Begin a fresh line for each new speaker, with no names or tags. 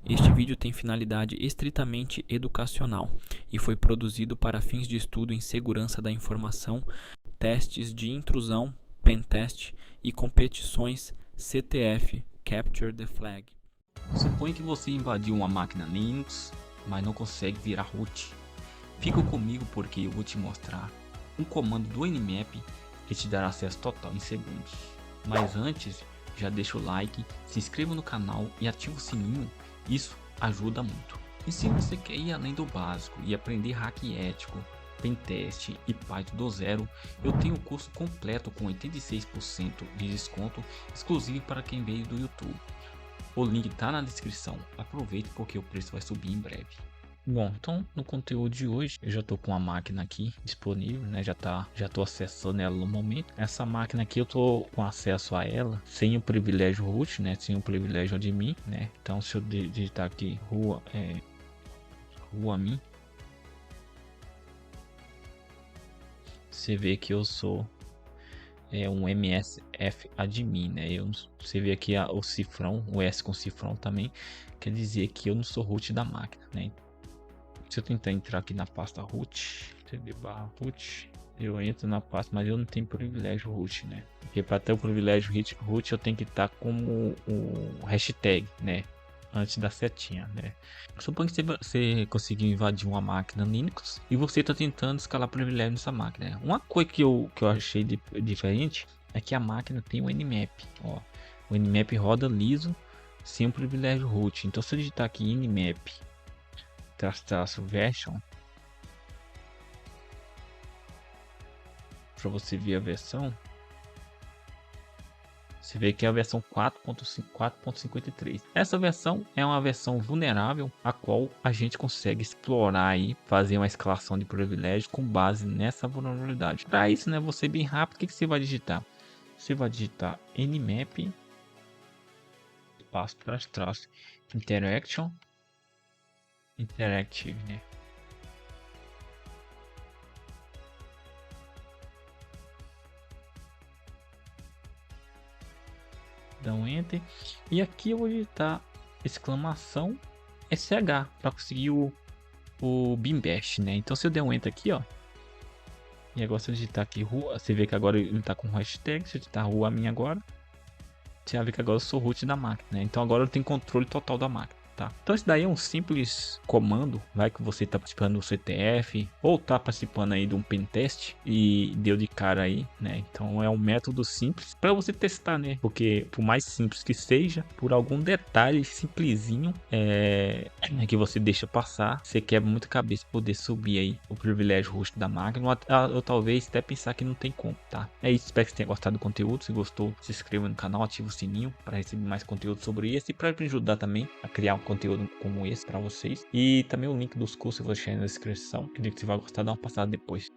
Este vídeo tem finalidade estritamente educacional e foi produzido para fins de estudo em segurança da informação, testes de intrusão, pentest e competições CTF, Capture the Flag.
Suponha que você invadiu uma máquina Linux, mas não consegue virar root. Fica comigo porque eu vou te mostrar um comando do Nmap que te dará acesso total em segundos. Mas antes, já deixa o like, se inscreva no canal e ativa o sininho, isso ajuda muito. E se você quer ir além do básico e aprender hack ético, pentest e Python do zero, eu tenho um curso completo com 86% de desconto exclusivo para quem veio do YouTube. O link tá na descrição, aproveite porque o preço vai subir em breve. Bom, então no conteúdo de hoje eu já tô com a máquina aqui disponível, né? Já tô acessando ela no momento. Essa máquina aqui eu tô com acesso a ela sem o privilégio root, né? Sem o privilégio admin, né? Então se eu digitar aqui rua min, você vê que eu sou um MSF admin, né? Você vê aqui o cifrão, o S com cifrão também quer dizer que eu não sou root da máquina, né? Se eu tentar entrar aqui na pasta root, cd/root, eu entro na pasta, mas eu não tenho privilégio root, né? Porque para ter o privilégio root eu tenho que estar como o hashtag, né? Antes da setinha, né? Suponha que você conseguiu invadir uma máquina Linux e você está tentando escalar privilégio nessa máquina, né? Uma coisa que eu achei diferente é que a máquina tem o Nmap, ó. O Nmap roda liso sem o privilégio root. Então se eu digitar aqui Nmap version para você ver a versão, você vê que é a versão 4.53. Essa versão é uma versão vulnerável a qual a gente consegue explorar e fazer uma escalação de privilégio com base nessa vulnerabilidade. Para isso, né, você bem rápido, o que você vai digitar? Você vai digitar nmap espaço traço interaction interactive, né? Dá um enter e aqui eu vou digitar exclamação SH para conseguir o Beambash, né? Então se eu der um enter aqui, ó, e agora se eu digitar aqui rua, você vê que agora ele tá com hashtag. Se eu digitar rua minha agora, você vai ver que agora eu sou root da máquina, né? Então agora eu tenho controle total da máquina. Tá. Então isso daí é um simples comando, vai que você está participando do CTF ou está participando aí de um pentest e deu de cara aí, né? Então é um método simples para você testar, né? Porque por mais simples que seja, por algum detalhe simplesinho que você deixa passar, você quebra muita cabeça poder subir aí o privilégio host da máquina ou talvez até pensar que não tem como, tá? É isso, espero que você tenha gostado do conteúdo. Se gostou, se inscreva no canal, ativa o sininho para receber mais conteúdo sobre esse e para me ajudar também a criar um conteúdo como esse para vocês. E também o link dos cursos eu vou deixar aí na descrição. Acredito que você vai gostar, dá uma passada depois.